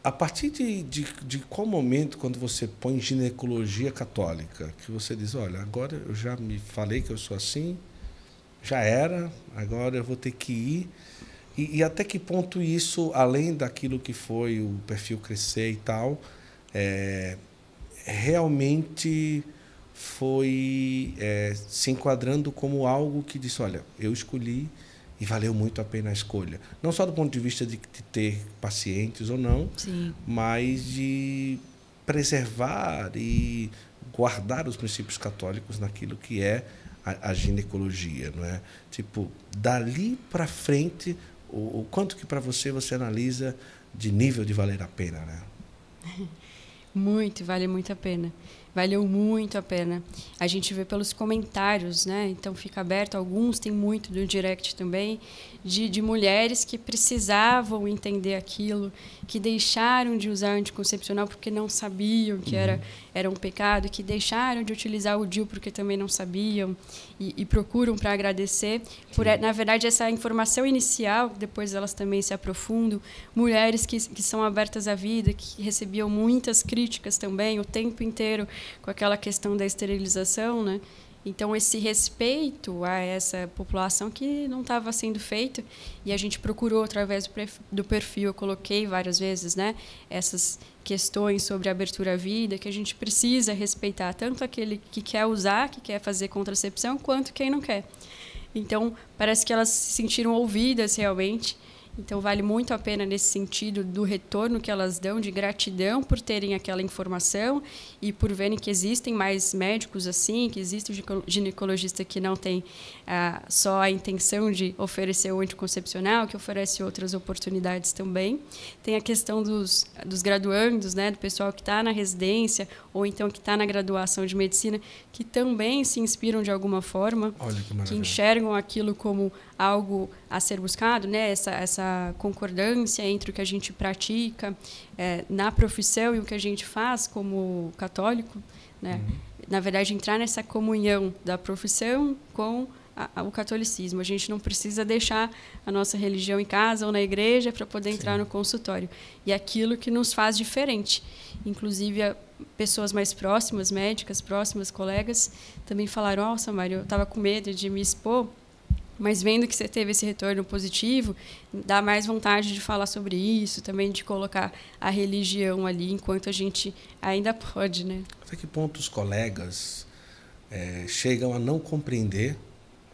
A partir de qual momento, quando você põe ginecologia católica, que você diz, olha, agora eu já me falei que eu sou assim, já era, agora eu vou ter que ir. E até que ponto isso, além daquilo que foi o perfil crescer e tal, realmente foi se enquadrando como algo que disse, olha, eu escolhi e valeu muito a pena a escolha. Não só do ponto de vista de ter pacientes ou não, Sim. mas de preservar e guardar os princípios católicos naquilo que é a ginecologia, não é? Tipo, dali para frente, o quanto que para você analisa de nível de valer a pena, né? Muito, vale muito a pena. Valeu muito a pena. A gente vê pelos comentários, né? Então fica aberto. Alguns tem muito do direct também, de mulheres que precisavam entender aquilo, que deixaram de usar anticoncepcional porque não sabiam que era um pecado, que deixaram de utilizar o DIU porque também não sabiam e procuram para agradecer. Na verdade, essa informação inicial, depois elas também se aprofundam. Mulheres que são abertas à vida, que recebiam muitas críticas também o tempo inteiro, com aquela questão da esterilização, né? Então, esse respeito a essa população que não estava sendo feito, e a gente procurou, através do perfil, eu coloquei várias vezes, né, essas questões sobre a abertura à vida, que a gente precisa respeitar tanto aquele que quer usar, que quer fazer contracepção, quanto quem não quer. Então, parece que elas se sentiram ouvidas realmente. Então, vale muito a pena nesse sentido do retorno que elas dão, de gratidão por terem aquela informação e por verem que existem mais médicos assim, que existe um ginecologista que não tem só a intenção de oferecer o anticoncepcional, que oferece outras oportunidades também. Tem a questão dos graduandos, né, do pessoal que está na residência ou então que está na graduação de medicina, que também se inspiram de alguma forma, que enxergam aquilo como algo a ser buscado, né? Essa concordância entre o que a gente pratica na profissão e o que a gente faz como católico, né? Na verdade, entrar nessa comunhão da profissão com o catolicismo. A gente não precisa deixar a nossa religião em casa ou na igreja para poder entrar no consultório. E aquilo que nos faz diferente. Inclusive, pessoas mais próximas, médicas próximas, colegas, também falaram, nossa, Mário, eu estava com medo de me expor, mas vendo que você teve esse retorno positivo, dá mais vontade de falar sobre isso, também de colocar a religião ali, enquanto a gente ainda pode, né? Até que ponto os colegas chegam a não compreender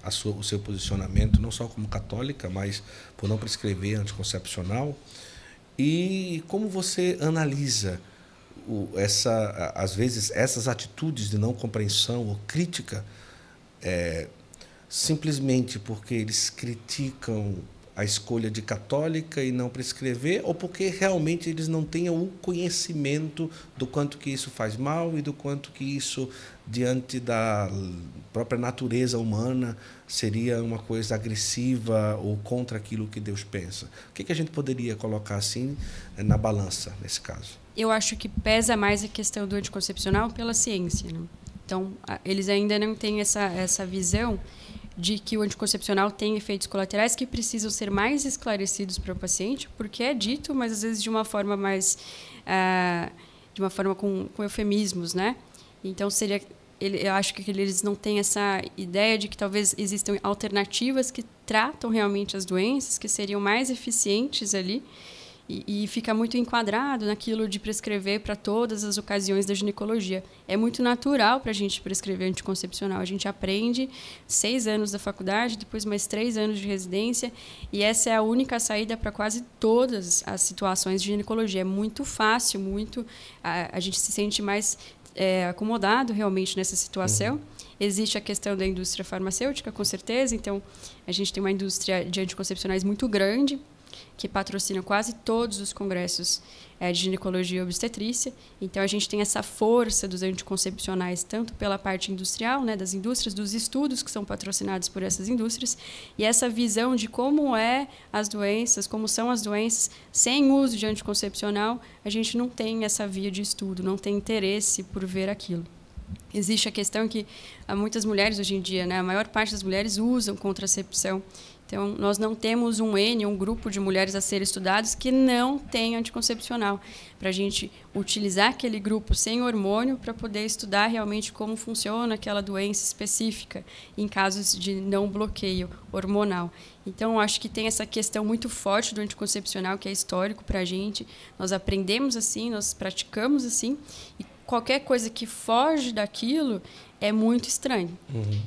o seu posicionamento, não só como católica, mas por não prescrever anticoncepcional? E como você analisa às vezes essas atitudes de não compreensão ou crítica, simplesmente porque eles criticam a escolha de católica e não prescrever, ou porque realmente eles não tenham o conhecimento do quanto que isso faz mal e do quanto que isso, diante da própria natureza humana, seria uma coisa agressiva ou contra aquilo que Deus pensa? O que a gente poderia colocar assim na balança, nesse caso? Eu acho que pesa mais a questão do anticoncepcional pela ciência, né? Então, eles ainda não têm essa visão de que o anticoncepcional tem efeitos colaterais que precisam ser mais esclarecidos para o paciente, porque é dito, mas às vezes de uma forma mais de uma forma com eufemismos, né? Então eu acho que eles não têm essa ideia de que talvez existam alternativas que tratam realmente as doenças, que seriam mais eficientes ali. E fica muito enquadrado naquilo de prescrever para todas as ocasiões da ginecologia. É muito natural para a gente prescrever anticoncepcional. A gente aprende 6 anos da faculdade, depois mais 3 anos de residência, e essa é a única saída para quase todas as situações de ginecologia. É muito fácil, a gente se sente mais acomodado realmente nessa situação. Existe a questão da indústria farmacêutica, com certeza. Então, a gente tem uma indústria de anticoncepcionais muito grande, que patrocina quase todos os congressos de ginecologia e obstetrícia. Então, a gente tem essa força dos anticoncepcionais, tanto pela parte industrial, né, das indústrias, dos estudos que são patrocinados por essas indústrias, e essa visão de como são as doenças, sem uso de anticoncepcional, a gente não tem essa via de estudo, não tem interesse por ver aquilo. Existe a questão que muitas mulheres hoje em dia, né, a maior parte das mulheres usam contracepção. Então, nós não temos um grupo de mulheres a ser estudados que não tem anticoncepcional, para a gente utilizar aquele grupo sem hormônio para poder estudar realmente como funciona aquela doença específica em casos de não bloqueio hormonal. Então, eu acho que tem essa questão muito forte do anticoncepcional, que é histórico para a gente. Nós aprendemos assim, nós praticamos assim, e qualquer coisa que foge daquilo é muito estranho.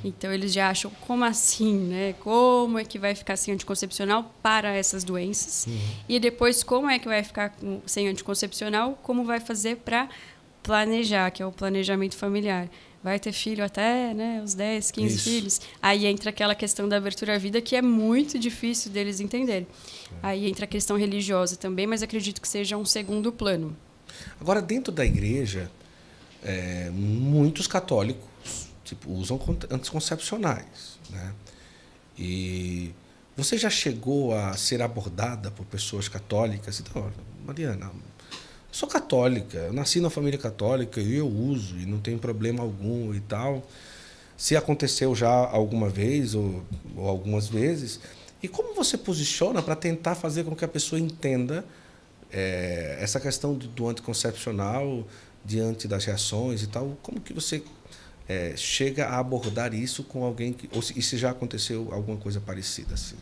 Então, eles já acham, como assim, né? Como é que vai ficar sem anticoncepcional para essas doenças? E depois, como é que vai ficar sem anticoncepcional? Como vai fazer para planejar, que é o planejamento familiar? Vai ter filho até, né, os 10, 15 filhos. Aí entra aquela questão da abertura à vida, que é muito difícil deles entenderem. Aí entra a questão religiosa também, mas acredito que seja um segundo plano. Agora, dentro da igreja, muitos católicos usam anticoncepcionais, né? E você já chegou a ser abordada por pessoas católicas? Então, Mariana, eu sou católica, eu nasci na família católica e eu uso, e não tem problema algum e tal. Se aconteceu já alguma vez ou algumas vezes, e como você posiciona para tentar fazer com que a pessoa entenda essa questão do anticoncepcional diante das reações e tal? Como que você chega a abordar isso com alguém e se já aconteceu alguma coisa parecida assim?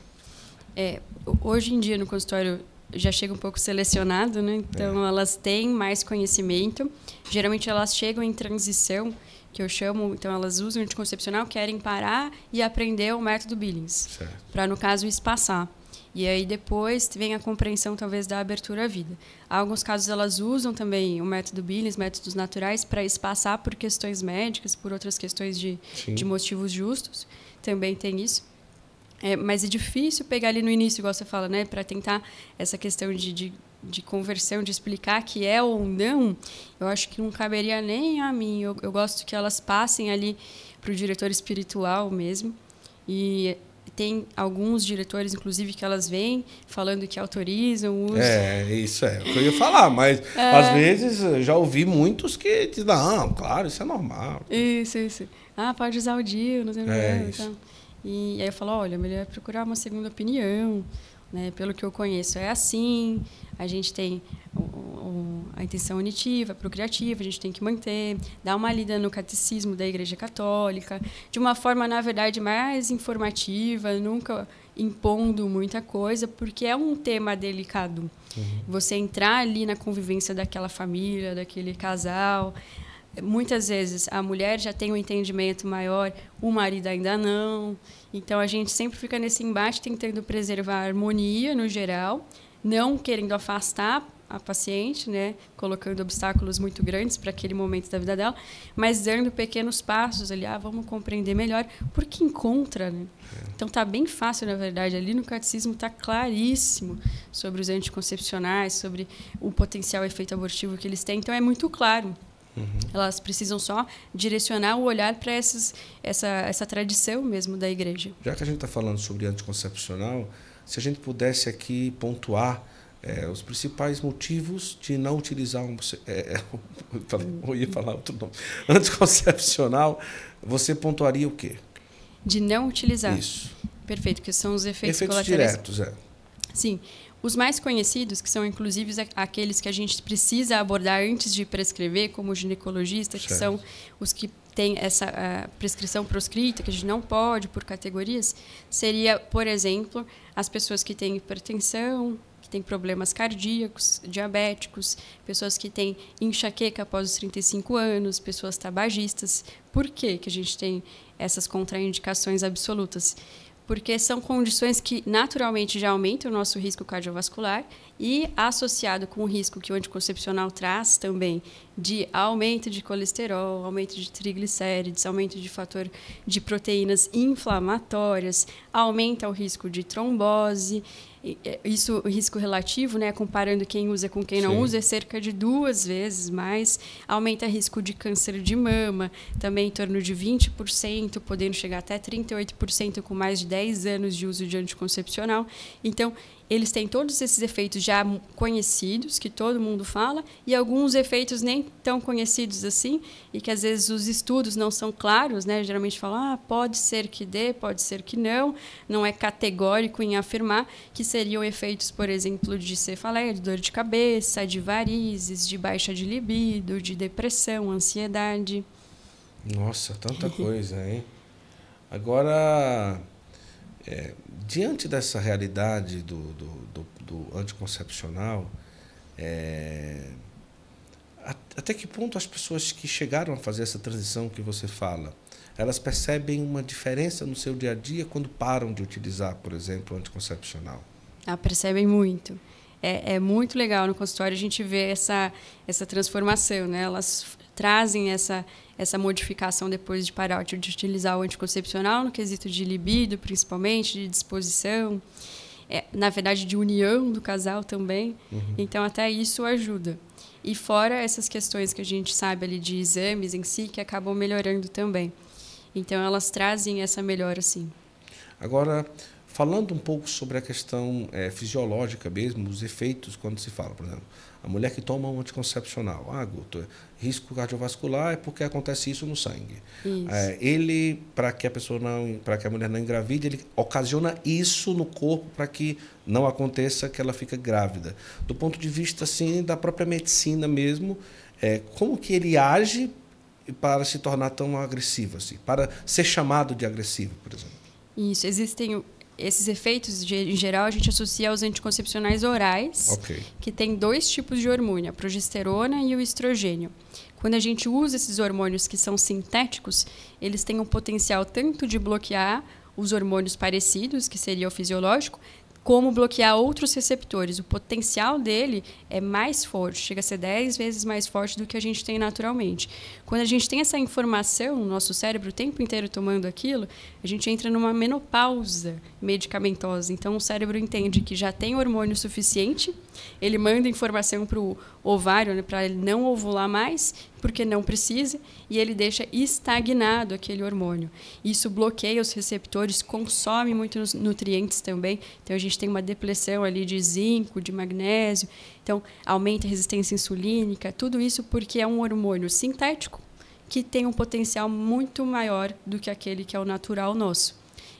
Hoje em dia no consultório já chega um pouco selecionado, né? Então elas têm mais conhecimento. Geralmente elas chegam em transição, que eu chamo, então elas usam o anticoncepcional, querem parar e aprender o método Billings, para no caso espaçar. E aí depois vem a compreensão talvez da abertura à vida. Há alguns casos elas usam também o método Billings, métodos naturais, para espaçar por questões médicas, por outras questões de motivos justos. Também tem isso. Mas é difícil pegar ali no início, igual você fala, né? Para tentar essa questão de conversão, de explicar que é ou não, eu acho que não caberia nem a mim. Eu gosto que elas passem ali para o diretor espiritual mesmo. E tem alguns diretores, inclusive, que elas vêm falando que autorizam o uso. Isso é o que eu ia falar, mas às vezes já ouvi muitos que dizem, não, claro, isso é normal. Isso. Pode usar o DIU, não sei o que. Então. E aí eu falo, olha, melhor procurar uma segunda opinião, né? Pelo que eu conheço é assim, a gente tem a intenção unitiva, procriativa, a gente tem que manter, dar uma lida no catecismo da Igreja Católica, de uma forma, na verdade, mais informativa, nunca impondo muita coisa, porque é um tema delicado. Você entrar ali na convivência daquela família, daquele casal. Muitas vezes a mulher já tem um entendimento maior, o marido ainda não. Então, a gente sempre fica nesse embate tentando preservar a harmonia no geral, não querendo afastar a paciente, né, colocando obstáculos muito grandes para aquele momento da vida dela, mas dando pequenos passos ali, vamos compreender melhor, porque encontra, né? Então, está bem fácil, na verdade, ali no catecismo está claríssimo sobre os anticoncepcionais, sobre o potencial efeito abortivo que eles têm, então é muito claro. Elas precisam só direcionar o olhar para essa tradição mesmo da igreja. Já que a gente está falando sobre anticoncepcional, se a gente pudesse aqui pontuar os principais motivos de não utilizar eu ia falar outro nome. Anticoncepcional, você pontuaria o quê? De não utilizar. Isso. Perfeito, que são os efeitos colaterais. Diretos, Sim. Os mais conhecidos, que são inclusive aqueles que a gente precisa abordar antes de prescrever, como o ginecologista, que são os que têm essa prescrição proscrita, que a gente não pode por categorias, seria, por exemplo, as pessoas que têm hipertensão, que têm problemas cardíacos, diabéticos, pessoas que têm enxaqueca após os 35 anos, pessoas tabagistas. Por que a gente tem essas contraindicações absolutas? Porque são condições que naturalmente já aumentam o nosso risco cardiovascular e associado com o risco que o anticoncepcional traz também de aumento de colesterol, aumento de triglicérides, aumento de fator de proteínas inflamatórias, aumenta o risco de trombose. Isso, o risco relativo, né, comparando quem usa com quem não usa, é cerca de 2 vezes mais. Aumenta o risco de câncer de mama, também em torno de 20%, podendo chegar até 38% com mais de 10 anos de uso de anticoncepcional. Então, eles têm todos esses efeitos já conhecidos, que todo mundo fala, e alguns efeitos nem tão conhecidos assim, e que às vezes os estudos não são claros, né? Geralmente falam, pode ser que dê, pode ser que não é categórico em afirmar, que seriam efeitos, por exemplo, de cefaleia, de dor de cabeça, de varizes, de baixa de libido, de depressão, ansiedade. Nossa, tanta coisa, hein? Agora, diante dessa realidade do anticoncepcional, até que ponto as pessoas que chegaram a fazer essa transição que você fala, elas percebem uma diferença no seu dia a dia quando param de utilizar, por exemplo, o anticoncepcional? Percebem muito. É muito legal no consultório a gente ver essa transformação, né? Elas trazem essa modificação depois de parar de utilizar o anticoncepcional no quesito de libido, principalmente, de disposição, na verdade, de união do casal também. Uhum. Então, até isso ajuda. E fora essas questões que a gente sabe ali de exames em si, que acabam melhorando também. Então, elas trazem essa melhora, sim. Agora, falando um pouco sobre a questão fisiológica mesmo, os efeitos quando se fala, por exemplo, a mulher que toma um anticoncepcional, Guto, risco cardiovascular é porque acontece isso no sangue. Isso. Ele, para que a mulher não engravide, ele ocasiona isso no corpo para que não aconteça que ela fique grávida. Do ponto de vista assim da própria medicina mesmo, como que ele age para se tornar tão agressivo assim, para ser chamado de agressivo, por exemplo? Isso, existem esses efeitos, em geral, a gente associa aos anticoncepcionais orais, okay, que tem 2 tipos de hormônio, a progesterona e o estrogênio. Quando a gente usa esses hormônios que são sintéticos, eles têm um potencial tanto de bloquear os hormônios parecidos, que seria o fisiológico, como bloquear outros receptores. O potencial dele é mais forte, chega a ser 10 vezes mais forte do que a gente tem naturalmente. Quando a gente tem essa informação no nosso cérebro o tempo inteiro tomando aquilo, a gente entra numa menopausa medicamentosa. Então, o cérebro entende que já tem hormônio suficiente, ele manda informação para o ovário, né, para ele não ovular mais, porque não precisa, e ele deixa estagnado aquele hormônio. Isso bloqueia os receptores, consome muitos nutrientes também. Então, a gente tem uma depleção ali de zinco, de magnésio. Então, aumenta a resistência insulínica. Tudo isso porque é um hormônio sintético que tem um potencial muito maior do que aquele que é o natural nosso.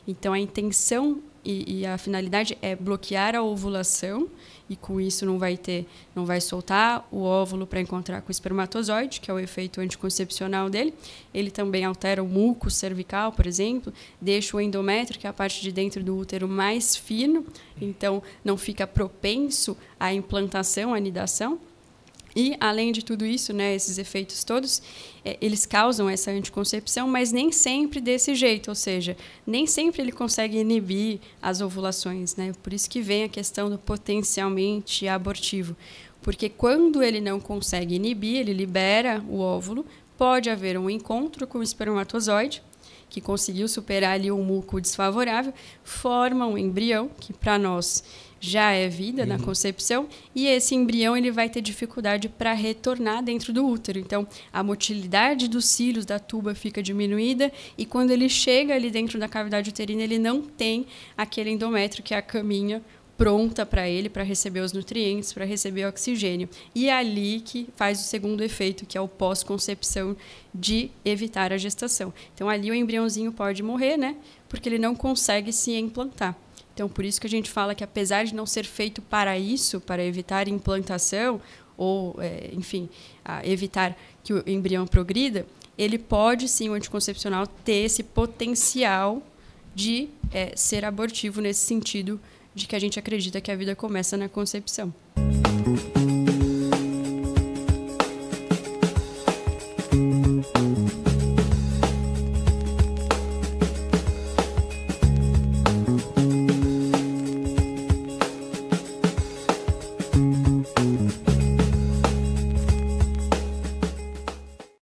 Então, a intenção e a finalidade é bloquear a ovulação, e com isso não vai soltar o óvulo para encontrar com o espermatozoide, que é o efeito anticoncepcional dele. Ele também altera o muco cervical, por exemplo, deixa o endométrio, que é a parte de dentro do útero, mais fino, então não fica propenso à implantação, à anidação. E, além de tudo isso, né, esses efeitos todos, eles causam essa anticoncepção, mas nem sempre desse jeito, ou seja, nem sempre ele consegue inibir as ovulações, né? Por isso que vem a questão do potencialmente abortivo. Porque quando ele não consegue inibir, ele libera o óvulo, pode haver um encontro com o espermatozoide, que conseguiu superar ali um muco desfavorável, forma um embrião, que para nós já é vida na concepção, e esse embrião ele vai ter dificuldade para retornar dentro do útero. Então, a motilidade dos cílios da tuba fica diminuída, e quando ele chega ali dentro da cavidade uterina, ele não tem aquele endométrio, que é a caminha pronta para ele, para receber os nutrientes, para receber o oxigênio. E é ali que faz o segundo efeito, que é o pós-concepção, de evitar a gestação. Então, ali o embriãozinho pode morrer, né? Porque ele não consegue se implantar. Então, por isso que a gente fala que, apesar de não ser feito para isso, para evitar implantação, ou, enfim, evitar que o embrião progrida, ele pode, sim, o anticoncepcional, ter esse potencial de ser abortivo, nesse sentido de que a gente acredita que a vida começa na concepção.